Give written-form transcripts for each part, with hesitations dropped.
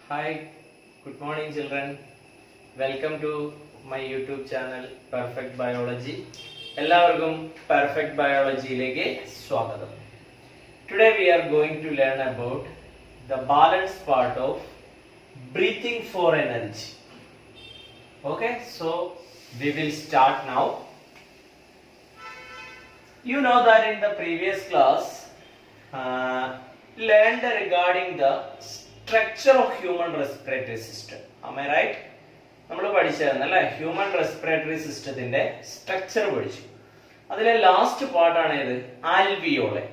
Hi, good morning children. Welcome to my YouTube channel Perfect Biology. എല്ലാവർക്കും Perfect Biology യിലേക്ക് സ്വാഗതം. Today we are going to learn about the balance part of breathing for energy. Okay, so we will start now. You know that in the previous class learned regarding the structure of human respiratory system. Am I right? നമ്മൾ പഠിച്ചതാണ് അല്ലേ, human respiratory സിസ്റ്റത്തിന്റെ structure പഠിച്ചു. അതിലെ last പാർട്ടാണ് ഇത് alveoli.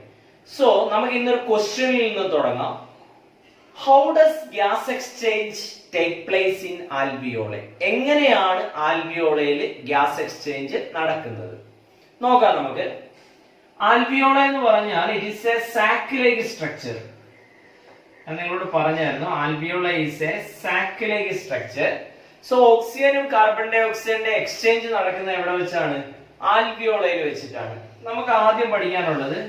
So നമുക്ക് ഇന്നൊരു ക്വസ്റ്റ്യനിൽ നിന്ന് തുടങ്ങാം. How does gas exchange take place in alveoli? എങ്ങനെയാണ് ആൽവിയോളയിൽ ഗ്യാസ് എക്സ്ചേഞ്ച് നടക്കുന്നത് നോക്കാം നമുക്ക്. ആൽവിയോള എന്ന് പറഞ്ഞാൽ it is a sac like structure. ഞാൻ നിങ്ങളോട് പറഞ്ഞായിരുന്നു alveola is a sac like structure. So ഓക്സിജനും കാർബൺ ഡൈ ഓക്സൈഡിന്റെ എക്സ്ചേഞ്ച് നടക്കുന്നത് എവിടെ വെച്ചാണ്? ആൽവിയോളയിൽ വെച്ചിട്ടാണ്. നമുക്ക് ആദ്യം പഠിക്കാനുള്ളത്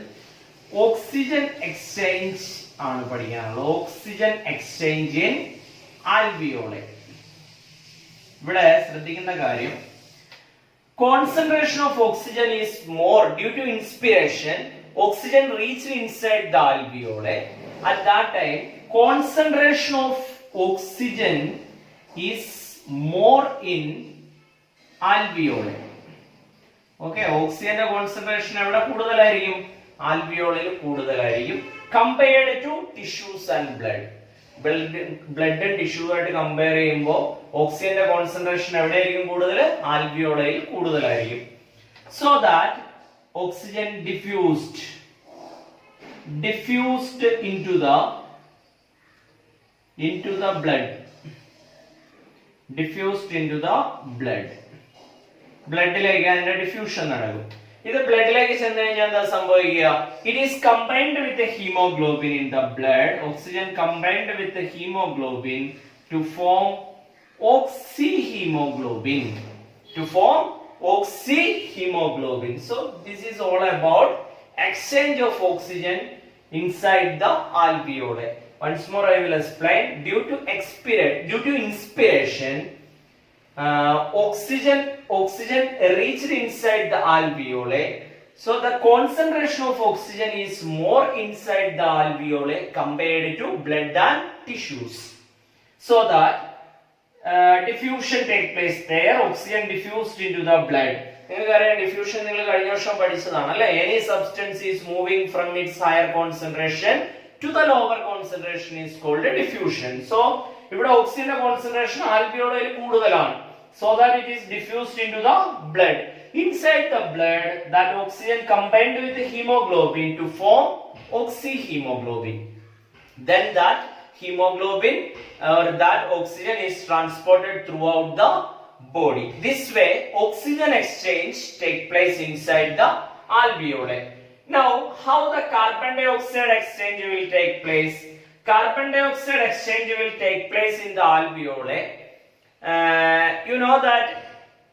ഓക്സിജൻ എക്സ്ചേഞ്ച് ആണ് പഠിക്കാനുള്ളത്. Oxygen exchange in alveoli. ഇവിടെ ശ്രദ്ധിക്കേണ്ട കാര്യം, concentration of oxygen is more due to inspiration. Oxygen reached inside the alveoli. At that time, concentration of oxygen is more in alveoli. Okay, oxygen concentration എവിടെ കൂടുതലായിരിക്കും? ആൽവിയോളിൽ കൂടുതലായിരിക്കും compared to tissues and blood. Blood tissue ആയിട്ട് compare ചെയ്യുമ്പോൾ ഓക്സിജന്റെ concentration എവിടെയായിരിക്കും കൂടുതൽ? ആൽവിയോളയിൽ കൂടുതലായിരിക്കും. So that oxygen diffused into the blood. Diffused into the blood. ബ്ലഡിലേക്ക് അതിന്റെ ഡിഫ്യൂഷൻ നടക്കും. ഇത് ബ്ലഡിലേക്ക് ചെന്ന് കഴിഞ്ഞാൽ എന്താ സംഭവിക്കുക? It is combined with haemoglobin in the blood. Oxygen combined with haemoglobin to form oxyhemoglobin. So this is all about exchange of oxygen inside the alveoli. Once more I will explain. Due to inspiration, oxygen reached inside the alveoli. So the concentration of oxygen is more inside the alveoli compared to blood and tissues. So that diffusion take place there. Oxygen diffused into the blood. നിങ്ങൾക്കറിയാം diffusion നിങ്ങൾ കഴിഞ്ഞ വർഷം പഠിച്ചതാണ് അല്ലെ. Any substance is moving from its higher concentration to the lower concentration is called diffusion. So ഇവിടെ ഓക്സിജന്റെ concentration ആൽവിയോളയിൽ കൂടുതലാണ്. So that it is diffused into the blood. Inside the blood, that oxygen combined with the hemoglobin to form oxyhemoglobin. Then that hemoglobin or that oxygen is transported throughout the body. This way oxygen exchange take place inside the alveoli. Now how the carbon dioxide exchange will take place? Carbon dioxide exchange will take place in the alveoli. You know that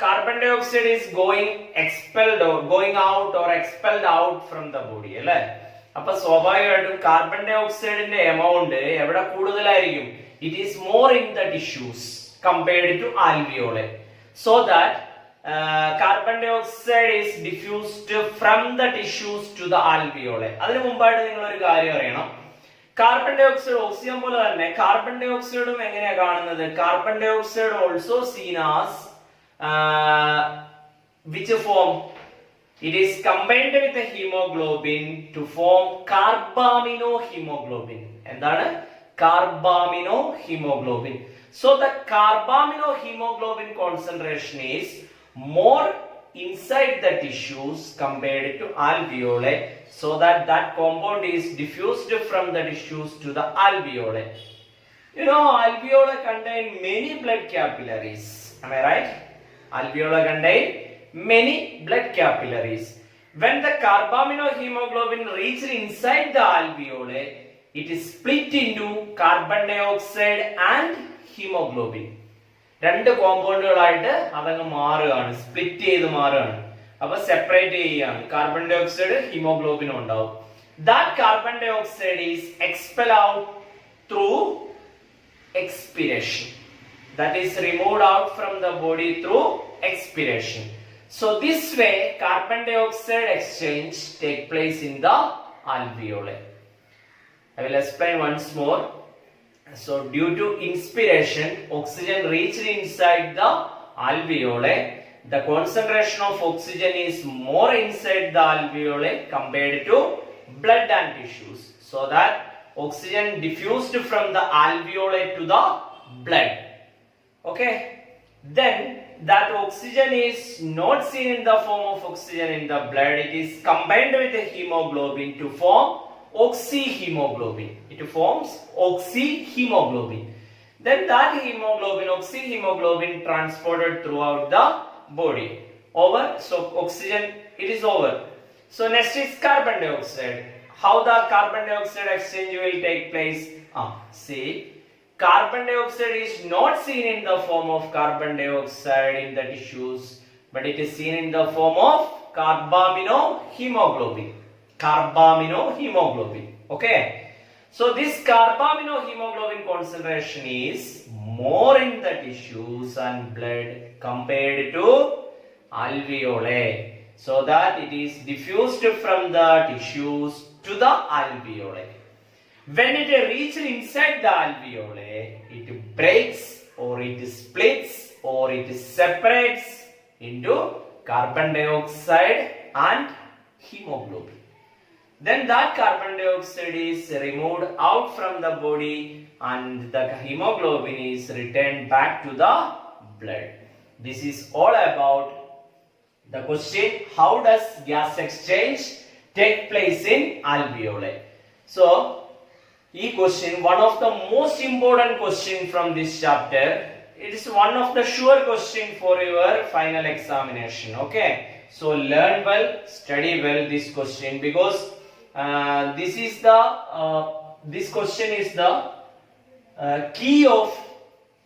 carbon dioxide is going out or expelled out from the body അല്ലേ. അപ്പൊ സ്വാഭാവികമായിട്ടും carbon ഡൈ ഓക്സൈഡിന്റെ amount എവിടെ കൂടുതലായിരിക്കും? It is more in the tissues compared to alveoli. So that carbon dioxide is diffused from the tissues to the alveoli. അതിനു മുമ്പായിട്ട് നിങ്ങൾ ഒരു കാര്യം അറിയണം. കാർബൺ ഡൈ ഓക്സൈഡ് ഓക്സിജൻ പോലെ തന്നെ കാർബൺ ഡൈ ഓക്സൈഡും എങ്ങനെയാ കാണുന്നത്? Carbon dioxide also seen as which form? It is combined with the hemoglobin to form carbaminohemoglobin. എന്താണ്? Carbaminohemoglobin. So the carbaminohemoglobin concentration is more inside the tissues compared to alveoli. So that compound is diffused from the tissues to the alveoli. You know, alveoli contain many blood capillaries. Am I right? Alveoli contain many blood capillaries. When the carbaminohemoglobin reaches inside the alveoli, it is split into carbon dioxide and hemoglobin. രണ്ട് കോമ്പൗണ്ടുകളായിട്ട് അതങ്ങ് മാറുകയാണ്, split ചെയ്ത് മാറുകയാണ്. അപ്പൊ separate ചെയ്യുകയാണ്. Carbon dye oxide ഹീമോഗ്ലോബിനും ഉണ്ടാവും. That carbon dioxide is expelled out through expiration. That is removed out from the body through expiration. So this way carbon dioxide exchange take place in the alveoli. I will explain once more. So due to inspiration, oxygen reached inside the alveoli. The concentration of oxygen is more inside the alveoli compared to blood and tissues. So that oxygen diffused from the alveoli to the blood. Okay. Then that oxygen is not seen in the form of oxygen in the blood. It is combined with the hemoglobin to form oxyhemoglobin. It forms oxyhemoglobin. Then that hemoglobin, oxyhemoglobin, transported throughout the body. Over. So oxygen, it is over. So next is carbon dioxide. How the carbon dioxide exchange will take place? See, carbon dioxide is not seen in the form of carbon dioxide in the tissues, but it is seen in the form of carbaminohemoglobin. Carbaminohemoglobin. Okay. So this carbaminohemoglobin concentration is more in the tissues and blood compared to alveoli, so that it is diffused from the tissues to the alveoli. When it reaches inside the alveoli, it breaks or it splits or it separates into carbon dioxide and hemoglobin. Then that carbon dioxide is removed out from the body and the hemoglobin is returned back to the blood. This is all about the question, how does gas exchange take place in alveoli? So, this question, one of the most important question from this chapter. It is one of the sure question for your final examination. Okay, so learn well, study well this question, because this question is the key of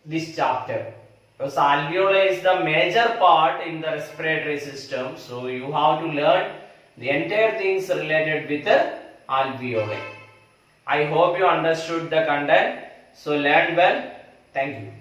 this chapter. Because alveoli is the major part in the respiratory system, so you have to learn the entire things related with the alveoli. I hope you understood the content. So learn well. Thank you.